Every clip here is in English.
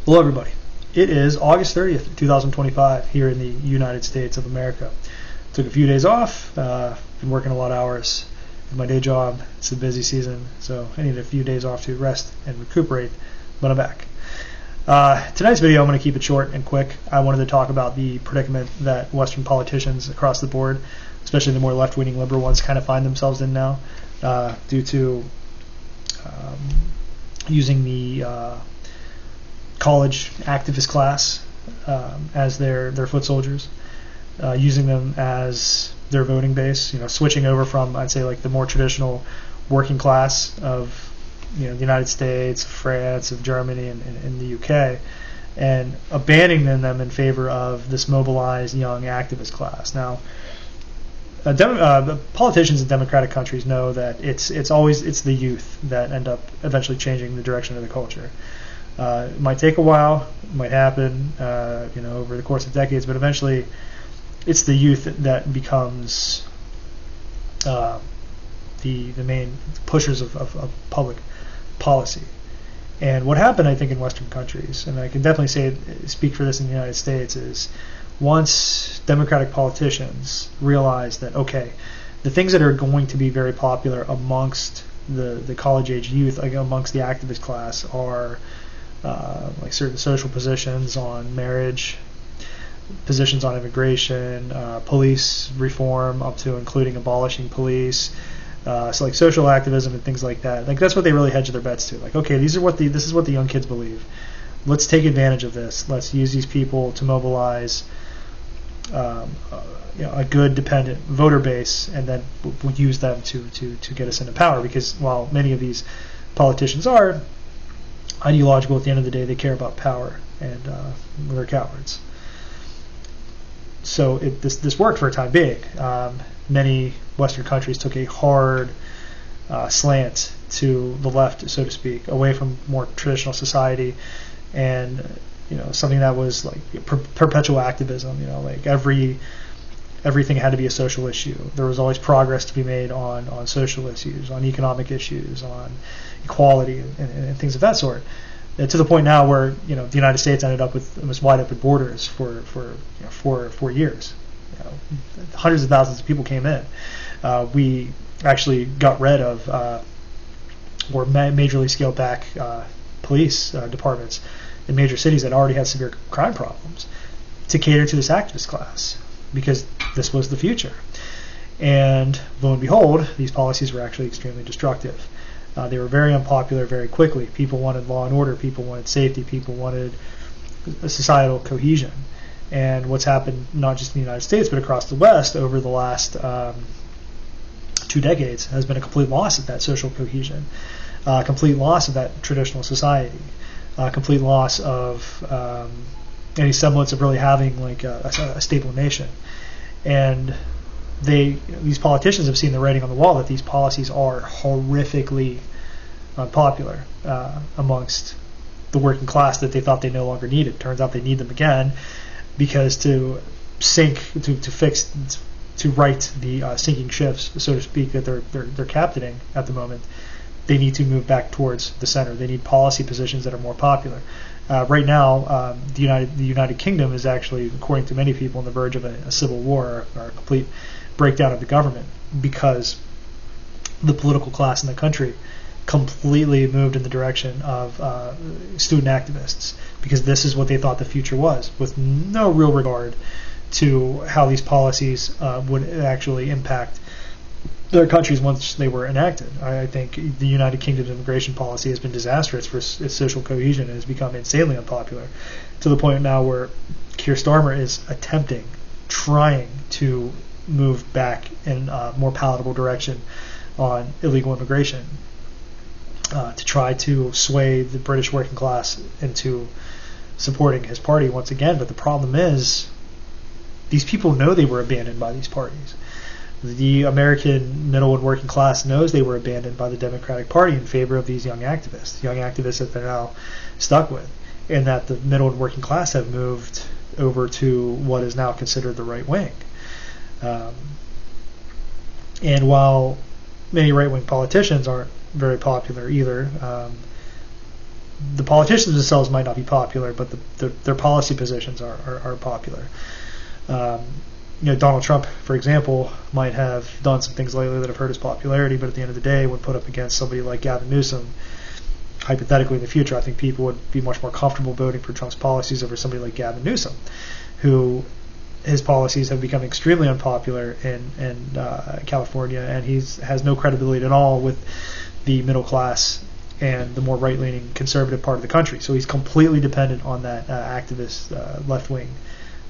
Hello, everybody. It is August 30th, 2025, here in the United States of America. Took a few days off. Been working a lot of hours in my day job. It's a busy season, so I need a few days off to rest and recuperate, but I'm back. Tonight's video, I'm going to keep it short and quick. I wanted to talk about the predicament that Western politicians across the board, especially the more left-leaning liberal ones, kind of find themselves in now due to using the college activist class as their foot soldiers, using them as their voting base, switching over from, I'd say, like the more traditional working class of the United States, France, of Germany, and the UK, and abandoning them in favor of this mobilized young activist class. Now, politicians in democratic countries know that it's the youth that end up eventually changing the direction of the culture. It might take a while, it might happen, over the course of decades, but eventually, it's the youth that becomes the main pushers of public policy. And what happened, I think, in Western countries, and I can definitely speak for this in the United States, is once democratic politicians realize that, okay, the things that are going to be very popular amongst the college-age youth, like amongst the activist class, are like certain social positions on marriage, positions on immigration, police reform, up to including abolishing police, so like social activism and things like that. Like that's what they really hedge their bets to. Like, okay, this is what the young kids believe. Let's take advantage of this. Let's use these people to mobilize a good dependent voter base, and then we'll use them to get us into power. Because while many of these politicians are ideological, at the end of the day, they care about power, and they're cowards. So this worked for a time being. Many Western countries took a hard slant to the left, so to speak, away from more traditional society, and something that was like perpetual activism. Like everything had to be a social issue. There was always progress to be made on social issues, on economic issues, on equality, and things of that sort. To the point now where the United States ended up with almost wide open borders for 4 years. Hundreds of thousands of people came in. We actually got rid of or majorly scaled back police departments in major cities that already had severe crime problems to cater to this activist class, because this was the future. And lo and behold, these policies were actually extremely destructive. They were very unpopular very quickly. People wanted law and order. People wanted safety. People wanted a societal cohesion. And what's happened, not just in the United States, but across the West over the last 2 decades, has been a complete loss of that social cohesion, complete loss of that traditional society, complete loss of any semblance of really having like a stable nation. And these politicians have seen the writing on the wall that these policies are horrifically unpopular amongst the working class that they thought they no longer needed. Turns out they need them again, because to right the sinking ships, so to speak, that they're captaining at the moment, they need to move back towards the center. They need policy positions that are more popular. Right now, the United Kingdom is actually, according to many people, on the verge of a civil war or a complete breakdown of the government, because the political class in the country completely moved in the direction of student activists, because this is what they thought the future was, with no real regard to how these policies would actually impact their countries once they were enacted. I think the United Kingdom's immigration policy has been disastrous for its social cohesion and has become insanely unpopular, to the point now where Keir Starmer is trying to move back in a more palatable direction on illegal immigration, to try to sway the British working class into supporting his party once again. But the problem is, these people know they were abandoned by these parties. The American middle and working class knows they were abandoned by the Democratic Party in favor of these young activists that they're now stuck with, and that the middle and working class have moved over to what is now considered the right wing. And while many right-wing politicians aren't very popular either, the politicians themselves might not be popular, but their policy positions are popular. Donald Trump, for example, might have done some things lately that have hurt his popularity, but at the end of the day, when put up against somebody like Gavin Newsom, hypothetically in the future, I think people would be much more comfortable voting for Trump's policies over somebody like Gavin Newsom, who his policies have become extremely unpopular in California, and has no credibility at all with the middle class and the more right-leaning conservative part of the country. So he's completely dependent on that activist left-wing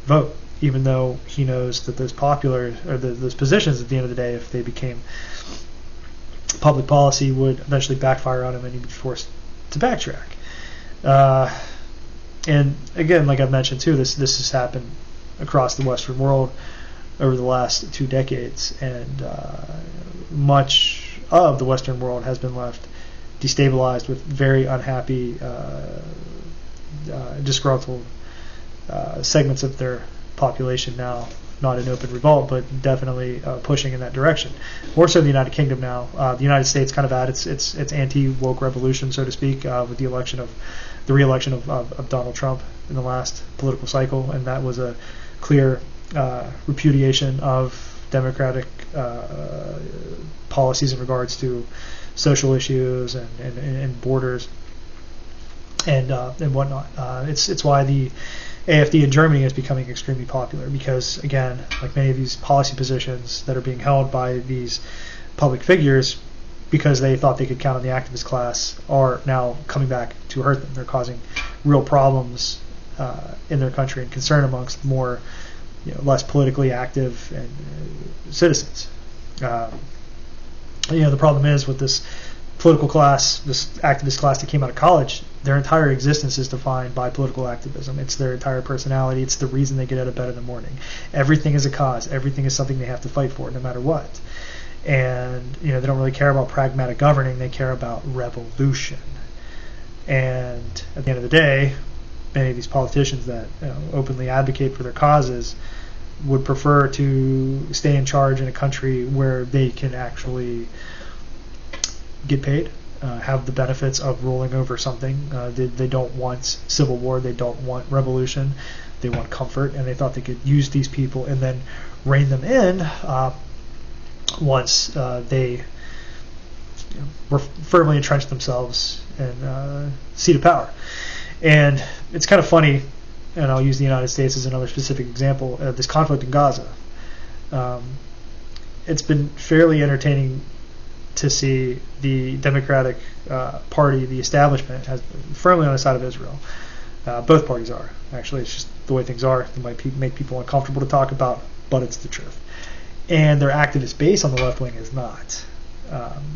vote, even though he knows that those those positions at the end of the day, if they became public policy, would eventually backfire on him and he'd be forced to backtrack. And again, like I've mentioned too, this has happened across the Western world over the last 2 decades, and much of the Western world has been left destabilized with very unhappy, disgruntled segments of their population now, not in open revolt, but definitely pushing in that direction. More so in the United Kingdom now. The United States kind of had its anti-woke revolution, so to speak, with the re-election of Donald Trump in the last political cycle, and that was a clear repudiation of democratic policies in regards to social issues and borders and whatnot. It's why the AfD in Germany is becoming extremely popular, because, again, like many of these policy positions that are being held by these public figures, because they thought they could count on the activist class, are now coming back to hurt them. They're causing real problems in their country and concern amongst more, less politically active and citizens. The problem is with this political class, this activist class that came out of college, their entire existence is defined by political activism. It's their entire personality. It's the reason they get out of bed in the morning. Everything is a cause. Everything is something they have to fight for, no matter what. And they don't really care about pragmatic governing. They care about revolution. And at the end of the day, many of these politicians that openly advocate for their causes would prefer to stay in charge in a country where they can actually get paid, have the benefits of ruling over something. They don't want civil war. They don't want revolution. They want comfort, and they thought they could use these people and then rein them in once they were firmly entrenched themselves in seat of power. And it's kind of funny, and I'll use the United States as another specific example of this conflict in Gaza. It's been fairly entertaining to see the Democratic Party, the establishment, has been firmly on the side of Israel. Both parties are. Actually, it's just the way things are. It might make people uncomfortable to talk about, but it's the truth. And their activist base on the left wing is not.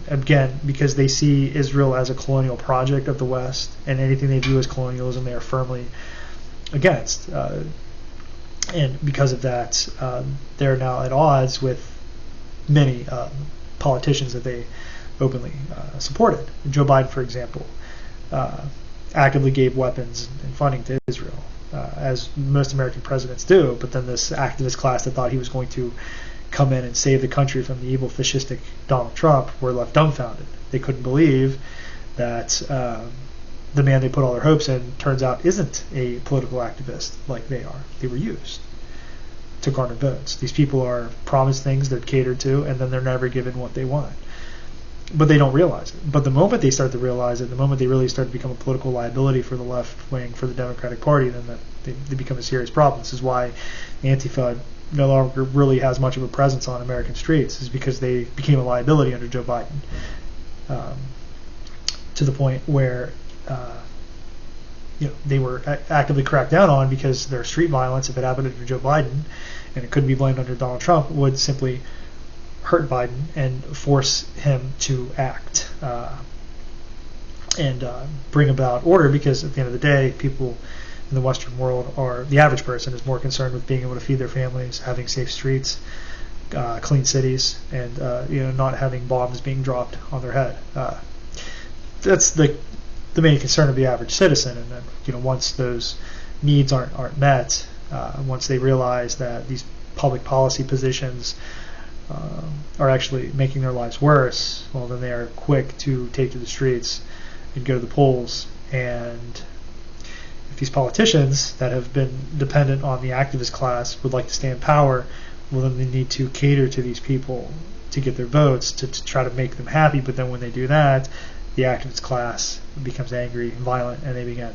Again, because they see Israel as a colonial project of the West, and anything they view as colonialism they are firmly against. And because of that, they're now at odds with many politicians that they openly supported. Joe Biden, for example, actively gave weapons and funding to Israel, as most American presidents do, but then this activist class that thought he was going to come in and save the country from the evil fascistic Donald Trump were left dumbfounded. They couldn't believe that the man they put all their hopes in turns out isn't a political activist like they are. They were used to garner votes. These people are promised things, they're catered to, and then they're never given what they want. But they don't realize it. But the moment they start to realize it, the moment they really start to become a political liability for the left wing, for the Democratic Party, then they become a serious problem. This is why Antifa no longer really has much of a presence on American streets, is because they became a liability under Joe Biden, to the point where they were actively cracked down on, because their street violence, if it happened under Joe Biden, and it couldn't be blamed under Donald Trump, would simply hurt Biden and force him to act and bring about order, because at the end of the day, people in the Western world the average person is more concerned with being able to feed their families, having safe streets, clean cities, and not having bombs being dropped on their head. That's the main concern of the average citizen. And then once those needs aren't met, once they realize that these public policy positions are actually making their lives worse, well, then they are quick to take to the streets and go to the polls And if these politicians that have been dependent on the activist class would like to stay in power, well, then they need to cater to these people to get their votes, to try to make them happy. But then when they do that, the activist class becomes angry and violent, and they begin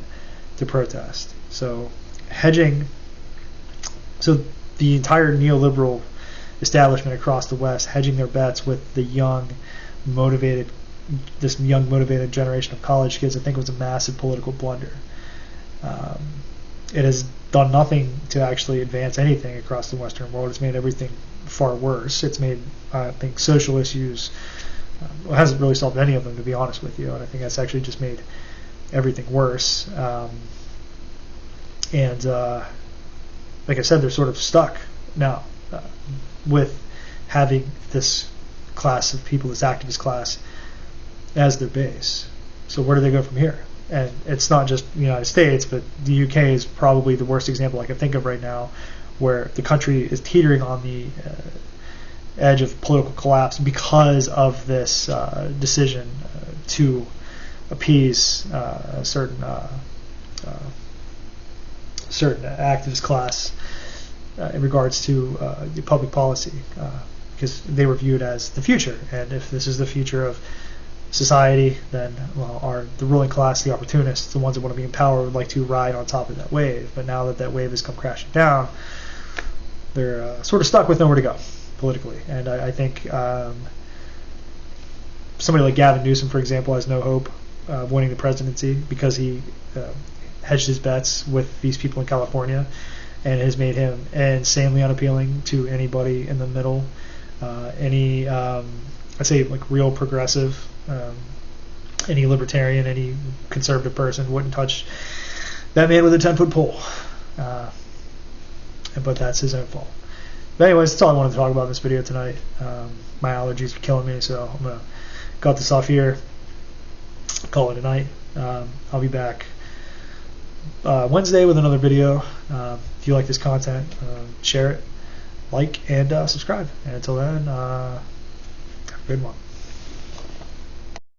to protest. So hedging, so the entire neoliberal establishment across the West hedging their bets with the young, motivated generation of college kids, I think was a massive political blunder. It has done nothing to actually advance anything across the Western world. It's made everything far worse. It's made, I think, social issues, it hasn't really solved any of them, to be honest with you, and I think that's actually just made everything worse. And like I said, they're sort of stuck now with having this class of people, this activist class, as their base. So where do they go from here? And it's not just the United States, but the UK is probably the worst example I can think of right now, where the country is teetering on the edge of political collapse because of this decision to appease a certain activist class in regards to the public policy, because they were viewed as the future. And if this is the future of society, then the ruling class, the opportunists, the ones that want to be in power, would like to ride on top of that wave. But now that that wave has come crashing down, they're sort of stuck with nowhere to go politically. And I think somebody like Gavin Newsom, for example, has no hope of winning the presidency because he hedged his bets with these people in California, and it has made him insanely unappealing to anybody in the middle. Any I'd say like real progressive, any libertarian, any conservative person wouldn't touch that man with a 10-foot pole. But that's his own fault. But anyways, that's all I wanted to talk about in this video tonight. My allergies are killing me, so I'm going to cut this off here, call it a night. I'll be back Wednesday with another video. If you like this content, share it, like, and subscribe. And until then, have a good one.